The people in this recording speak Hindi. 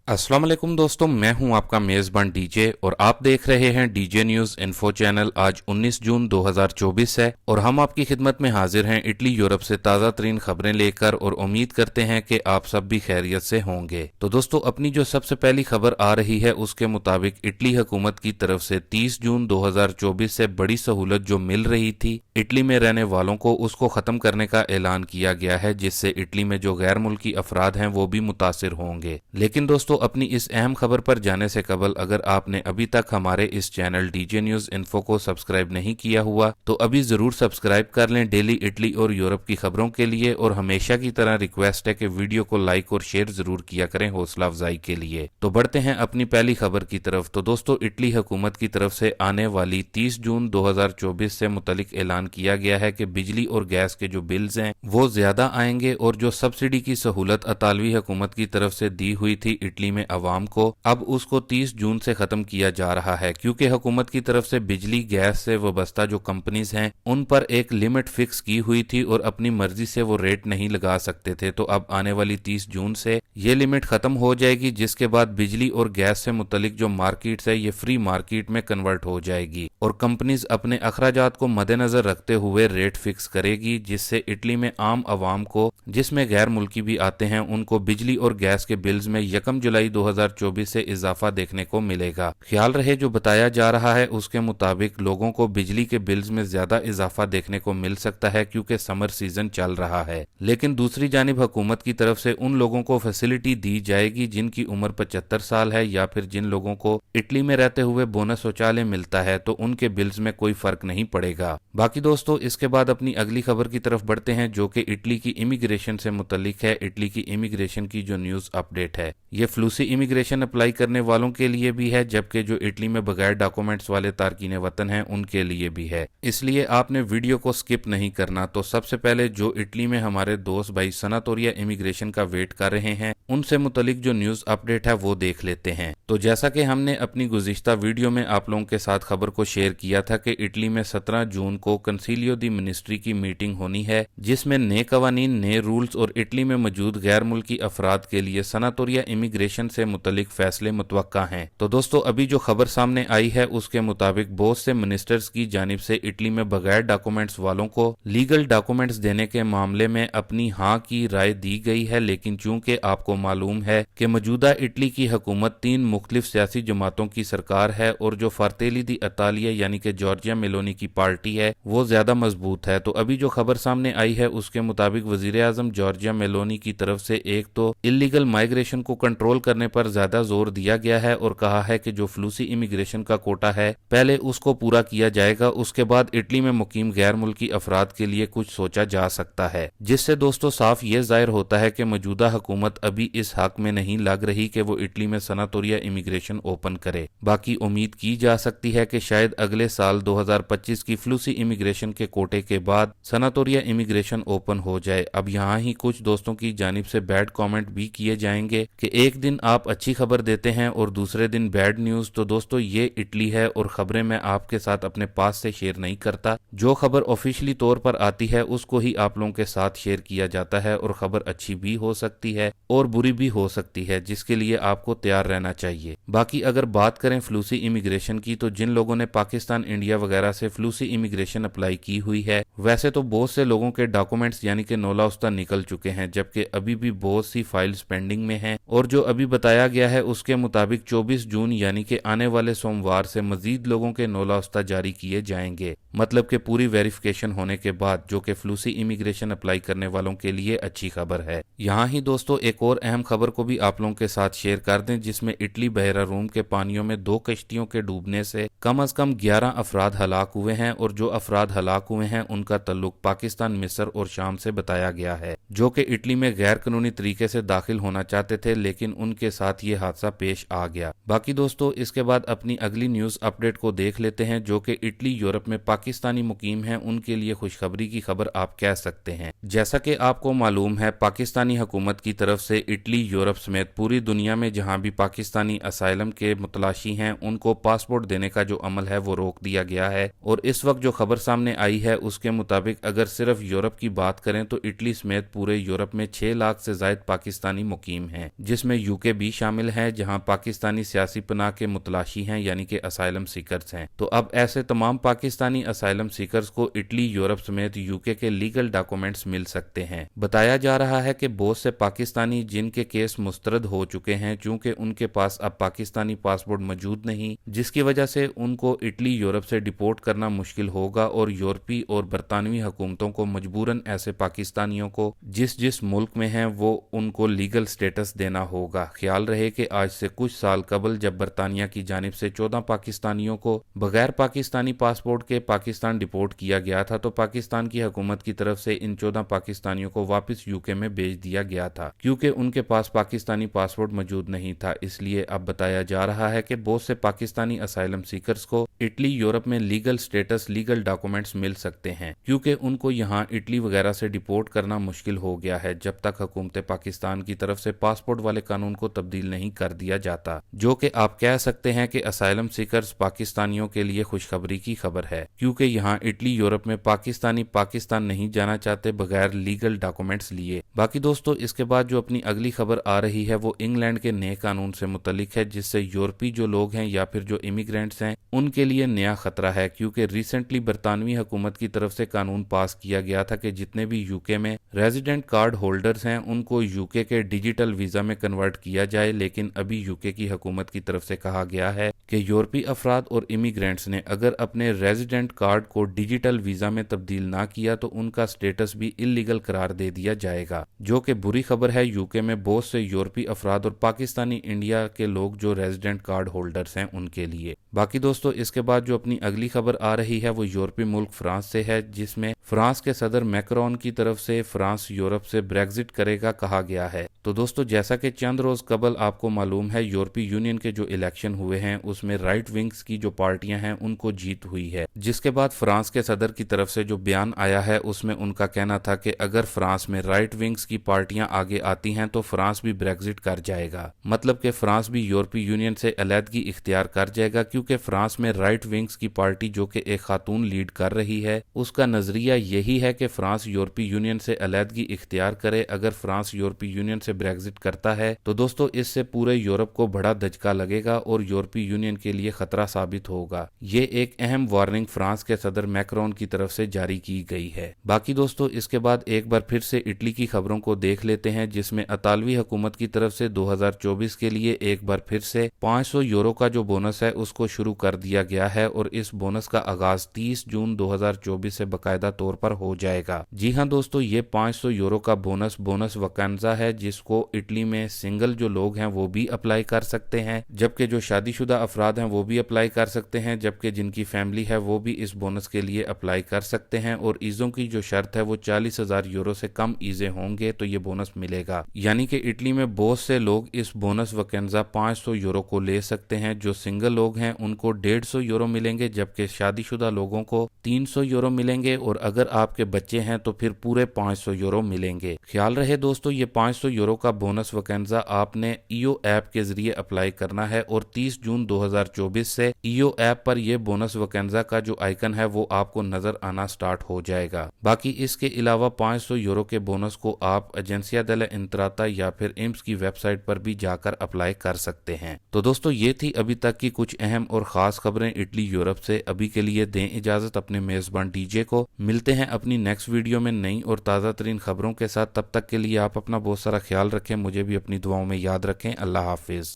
अस्सलाम वालेकुम दोस्तों, मैं हूं आपका मेज़बान डीजे और आप देख रहे हैं डीजे न्यूज़ इन्फो चैनल। आज 19 जून 2024 है और हम आपकी खिदमत में हाजिर हैं इटली यूरोप से ताज़ा तरीन खबरें लेकर और उम्मीद करते हैं कि आप सब भी खैरियत से होंगे। तो दोस्तों, अपनी जो सबसे पहली खबर आ रही है उसके मुताबिक इटली हुकूमत की तरफ से 30 जून 2024 से बड़ी सहूलत जो मिल रही थी इटली में रहने वालों को, उसको ख़त्म करने का ऐलान किया गया है, जिससे इटली में जो गैर मुल्की अफराद हैं वो भी मुतासिर होंगे। लेकिन दोस्तों, अपनी इस अहम खबर पर जाने से कबल अगर आपने अभी तक हमारे इस चैनल डीजे न्यूज़ इन्फो को सब्सक्राइब नहीं किया हुआ तो अभी जरूर सब्सक्राइब कर लें डेली इटली और यूरोप की खबरों के लिए। और हमेशा की तरह रिक्वेस्ट है कि वीडियो को लाइक और शेयर जरूर किया करें हौसला अफजाई के लिए। तो बढ़ते हैं अपनी पहली खबर की तरफ। तो दोस्तों, इटली हुकूमत की तरफ से आने वाली 30 जून 2024 से मुतलिक ऐलान किया गया है कि बिजली और गैस के जो बिल्स हैं वो ज्यादा आएंगे और जो सब्सिडी की सहूलत अतालवी हुकूमत की तरफ से दी हुई थी इटली में अवाम को, अब उसको 30 जून से खत्म किया जा रहा है, क्योंकि हुकूमत की तरफ से बिजली गैस से वाबस्ता जो कंपनीज हैं उन पर एक लिमिट फिक्स की हुई थी और अपनी मर्जी से वो रेट नहीं लगा सकते थे। तो अब आने वाली 30 जून से ये लिमिट खत्म हो जाएगी, जिसके बाद बिजली और गैस से मुतलिक जो मार्केट्स है ये फ्री मार्केट में कन्वर्ट हो जाएगी और कंपनीज अपने अखराजात को मद्देनजर रखते हुए रेट फिक्स करेगी, जिससे इटली में आम आवाम को, जिसमें गैर मुल्की भी आते हैं, उनको बिजली और गैस के बिल्स में 1 जुलाई 2024 से इजाफा देखने को मिलेगा। ख्याल रहे, जो बताया जा रहा है उसके मुताबिक लोगों को बिजली के बिल्स में ज्यादा इजाफा देखने को मिल सकता है क्योंकि समर सीजन चल रहा है। लेकिन दूसरी जानिब हुकूमत की तरफ से उन लोगों को फैसिलिटी दी जाएगी जिनकी उम्र 75 साल है या फिर जिन लोगों को इटली में रहते हुए बोनस शौचालय मिलता है, तो उनके बिल्स में कोई फर्क नहीं पड़ेगा। बाकी दोस्तों, इसके बाद अपनी अगली खबर की तरफ बढ़ते हैं जो कि इटली की इमिग्रेशन से मुतल्लिक है। इटली की इमिग्रेशन की जो न्यूज अपडेट है ये फ्लूसी इमिग्रेशन अप्लाई करने वालों के लिए भी है, जबकि जो इटली में बगैर डॉक्यूमेंट्स वाले तारकीन वतन हैं उनके लिए भी है, इसलिए आपने वीडियो को स्किप नहीं करना। तो सबसे पहले जो इटली में हमारे दोस्त भाई सनातोरिया इमिग्रेशन का वेट कर रहे हैं उनसे मुतलिक जो न्यूज अपडेट है वो देख लेते हैं। तो जैसा कि हमने अपनी गुज़िश्ता वीडियो में आप लोगों के साथ खबर को शेयर किया था कि इटली में 17 जून को कंसीलियो दी मिनिस्ट्री की मीटिंग होनी है, जिसमें नए कवानीन, नए रूल्स और इटली में मौजूद गैर मुल्की अफराद के लिए सनातोरिया इमिग्रेशन से मुतलिक फैसले मुतवक्का हैं। तो दोस्तों, अभी जो खबर सामने आई है उसके मुताबिक बहुत से मिनिस्टर्स की जानिब से इटली में बगैर डॉक्यूमेंट्स वालों को लीगल डॉक्यूमेंट्स देने के मामले में अपनी हाँ की राय दी गई है। लेकिन चूंकि आपको मालूम है कि मौजूदा इटली की हुकूमत 3 मुख्तलिफ सियासी जमातों की सरकार है और जो फार्तेली दी अतालिया यानी कि जॉर्जिया मेलोनी की पार्टी है वो ज्यादा मजबूत है। तो अभी जो खबर सामने आई है उसके मुताबिक वजीर आजम जॉर्जिया मेलोनी की तरफ से एक तो इलीगल माइग्रेशन को कंट्रोल करने पर ज्यादा जोर दिया गया है और कहा है कि जो फ्लूसी इमिग्रेशन का कोटा है पहले उसको पूरा किया जाएगा, उसके बाद इटली में मुकीम गैर मुल्की अफराद के लिए कुछ सोचा जा सकता है। जिससे दोस्तों साफ ये जाहिर होता है कि मौजूदा हुकूमत अभी इस हक में नहीं लग रही कि वो इटली में सनातोरिया इमिग्रेशन ओपन करे। बाकी उम्मीद की जा सकती है कि शायद अगले साल 2025 की फ्लूसी इमिग्रेशन के कोटे के बाद सनातोरिया इमिग्रेशन ओपन हो जाए। अब यहाँ ही कुछ दोस्तों की जानिब से बैड कमेंट भी किए जाएंगे कि एक दिन आप अच्छी खबर देते हैं और दूसरे दिन बैड न्यूज। तो दोस्तों, ये इटली है और खबरें मैं आपके साथ अपने पास से शेयर नहीं करता। जो खबर ऑफिशियली तौर पर आती है उसको ही आप लोगों के साथ शेयर किया जाता है और खबर अच्छी भी हो सकती है और बुरी भी हो सकती है, जिसके लिए आपको तैयार रहना चाहिए। बाकी अगर बात करें फ्लूसी इमिग्रेशन की, तो जिन लोगों ने पाकिस्तान, इंडिया वगैरह से फ्लूसी इमिग्रेशन अप्लाई की हुई है, वैसे तो बहुत से लोगों के डॉक्यूमेंट्स यानी कि नौला उस्ता निकल चुके हैं, जबकि अभी भी बहुत सी फाइल्स पेंडिंग में हैं। और जो अभी बताया गया है उसके मुताबिक 24 जून यानी कि आने वाले सोमवार से मजीद लोगों के नौला उस्ता जारी किए जाएंगे, मतलब कि पूरी वेरिफिकेशन होने के बाद, जो कि फ्लूसी इमिग्रेशन अप्लाई करने वालों के लिए अच्छी खबर है। यहाँ ही दोस्तों एक और अहम खबर को भी आप लोगों के साथ शेयर कर दें, जिसमें इटली बहरा रूम के पानियों में 2 कश्तियों के डूबने से कम 11 अफराद हलाक हुए हैं और जो अफराद हलाक हुए हैं उनका तल्लुक पाकिस्तान, मिस्र और शाम से बताया गया है, जो कि इटली में गैर कानूनी तरीके से दाखिल होना चाहते थे, लेकिन उनके साथ ये हादसा पेश आ गया। बाकी दोस्तों, इसके बाद अपनी अगली न्यूज अपडेट को देख लेते हैं जो कि इटली यूरोप में पाकिस्तानी मुकीम हैं उनके लिए खुशखबरी की खबर आप कह सकते हैं। जैसा कि आपको मालूम है, पाकिस्तानी हुकूमत की तरफ से इटली, यूरोप समेत पूरी दुनिया में जहां भी पाकिस्तानी असाइलम के मुतलाशी हैं उनको पासपोर्ट देने का जो अमल है वो रोक दिया गया है। और इस वक्त जो खबर सामने आई है उसके मुताबिक अगर सिर्फ यूरोप की बात करें तो इटली समेत पूरे यूरोप में 6 लाख से ज्यादा पाकिस्तानी मुकीम हैं, जिसमें यूके भी शामिल है जहां पाकिस्तानी सियासी पनाह के मुतलाशी हैं यानी कि असाइलम सीकर्स हैं। तो अब ऐसे तमाम पाकिस्तानी असाइलम सीकर्स को इटली, यूरोप समेत यूके के लीगल डॉक्यूमेंट्स मिल सकते हैं। बताया जा रहा है कि बहुत से पाकिस्तानी जिनके केस मुस्तरद हो चुके हैं, चूंकि उनके पास अब पाकिस्तानी पासपोर्ट मौजूद नहीं, जिसकी वजह से उनको इटली, यूरोप से डिपोर्ट करना मुश्किल होगा और यूरोपीय और बरतानवी हुकूमतों को मजबूरन ऐसे पाकिस्तानियों को जिस जिस मुल्क में हैं वो उनको लीगल स्टेटस देना होगा। ख्याल रहे कि आज से कुछ साल कबल जब बरतानिया की जानिब से 14 पाकिस्तानियों को बगैर पाकिस्तानी पासपोर्ट के पाकिस्तान डिपोर्ट किया गया था, तो पाकिस्तान की हुकूमत की तरफ से इन 14 पाकिस्तानियों को वापस यूके में भेज दिया गया था क्योंकि उनके पास पाकिस्तानी पासपोर्ट मौजूद नहीं था। इसलिए अब बताया जा रहा है कि बहुत से पाकिस्तानी असाइलम सीकर्स को इटली, यूरोप में लीगल स्टेटस, लीगल डॉक्यूमेंट्स मिल सकते हैं क्योंकि उनको यहाँ इटली वगैरह से डिपोर्ट करना मुश्किल हो गया है जब तक हुकूमत पाकिस्तान की तरफ से पासपोर्ट वाले कानून को तब्दील नहीं कर दिया जाता। जो कि आप कह सकते हैं कि असाइलम सीकर्स पाकिस्तानियों के लिए खुशखबरी की खबर है क्योंकि यहाँ इटली, यूरोप में पाकिस्तानी पाकिस्तान नहीं जाना चाहते बगैर लीगल डॉक्यूमेंट्स लिए। बाकी दोस्तों, इसके बाद जो अपनी अगली खबर आ रही है वो इंग्लैंड के नए कानून से मुतल्लिक है, जिससे यूरोपीय जो लोग हैं या फिर जो इमिग्रेंट्स हैं उनके लिए नया खतरा है क्योंकि रिसेंटली बरतानवी हुकूमत की तरफ से कानून पास किया गया था कि जितने भी यूके में रेजिडेंट कार्ड होल्डर्स हैं उनको यूके के डिजिटल वीजा में कन्वर्ट किया जाए। लेकिन अभी यूके की हुकूमत की तरफ से कहा गया है कि यूरोपीय अफराद और इमिग्रेंट्स ने अगर अपने रेजिडेंट कार्ड को डिजिटल वीजा में तब्दील ना किया तो उनका स्टेटस भी इलीगल करार दे दिया जाएगा, जो कि बुरी खबर है यूके में बहुत से यूरोपीय अफराद और पाकिस्तानी इंडिया के लोग जो रेजिडेंट कार्ड होल्डर्स हैं उनके लिए। बाकी दोस्तों, इसके बाद जो अपनी अगली खबर आ रही है वो यूरोपीय मुल्क फ्रांस से है, जिसमें फ्रांस के सदर मैक्रोन की तरफ से फ्रांस यूरोप से ब्रेक्जिट करेगा कहा गया है। तो दोस्तों, जैसा कि चंद रोज कबल आपको मालूम है यूरोपीय यूनियन के जो इलेक्शन हुए हैं उसमें राइट विंग्स की जो पार्टियां हैं उनको जीत हुई है, जिसके बाद फ्रांस के सदर की तरफ से जो बयान आया है उसमें उनका कहना था कि अगर फ्रांस में राइट विंग्स की पार्टियां आगे आती हैं तो फ्रांस भी ब्रेक्जिट कर जाएगा, मतलब कि फ्रांस भी यूरोपीय यूनियन से अलहदगी इख्तियार कर जाएगा क्योंकि फ्रांस में राइट विंग्स की पार्टी जो कि एक खातून लीड कर रही है उसका नजरिया यही है कि फ्रांस यूरोपीय यूनियन से अलहदगी इख्तियार करे। अगर फ्रांस यूरोपीय यूनियन से ब्रेक्जिट करता है तो दोस्तों इससे पूरे यूरोप को बड़ा धचका लगेगा और यूरोपीय यूनियन के लिए खतरा साबित होगा। ये एक अहम वार्निंग फ्रांस के सदर मैक्रोन की तरफ से जारी की गई है। बाकी दोस्तों, इसके बाद एक बार फिर से इटली की खबरों को देख लेते हैं, जिसमें अतालवी हुकूमत की तरफ से 2024 के लिए एक बार फिर से 500 यूरो का जो बोनस है उसको शुरू कर दिया गया है और इस बोनस का आगाज 30 जून 2024 से बाकायदा तौर पर हो जाएगा। जी हाँ दोस्तों, ये 500 यूरो का बोनस वकांजा है जिसको इटली में सिंगल जो लोग हैं वो भी अप्लाई कर सकते हैं, जबकि जो शादीशुदा अफराद हैं वो भी अप्लाई कर सकते हैं, जबकि जिनकी फैमिली है वो भी इस बोनस के लिए अप्लाई कर सकते हैं। और ईजों की जो शर्त है वो 40,000 यूरो से कम ईजे होंगे तो ये बोनस मिलेगा, यानी कि इटली में बहुत से लोग इस बोनस वकांजा 500 यूरो को ले सकते हैं। जो सिंगल लोग हैं उनको 150 यूरो मिलेंगे, जबकि शादीशुदा लोगों को 300 यूरो मिलेंगे और अगर आपके बच्चे हैं तो फिर पूरे 500 यूरो मिलेंगे। ख्याल रहे दोस्तों, ये 500 यूरो का बोनस वकांजा आपने ईओ ऐप के जरिए अप्लाई करना है और 30 जून 2024 से ईओ ऐप पर यह बोनस वकांजा का जो आइकन है वो आपको नजर आना स्टार्ट हो जाएगा। बाकी इसके अलावा 500 यूरो के बोनस को आप एजेंसिया दल इंतराता या फिर इम्स की वेबसाइट पर भी जाकर अप्लाई कर सकते हैं। तो दोस्तों, ये थी अभी तक की कुछ अहम और खास खबरें इटली, यूरोप से। अभी के लिए दें इजाजत अपने मेजबान डीजे को। मिलते हैं अपनी नेक्स्ट वीडियो में नई और ताज़ा तरीन खबरों के साथ। तब तक के लिए आप अपना बहुत सारा ख्याल रखें, मुझे भी अपनी दुआओं में याद रखें। अल्लाह हाफिज।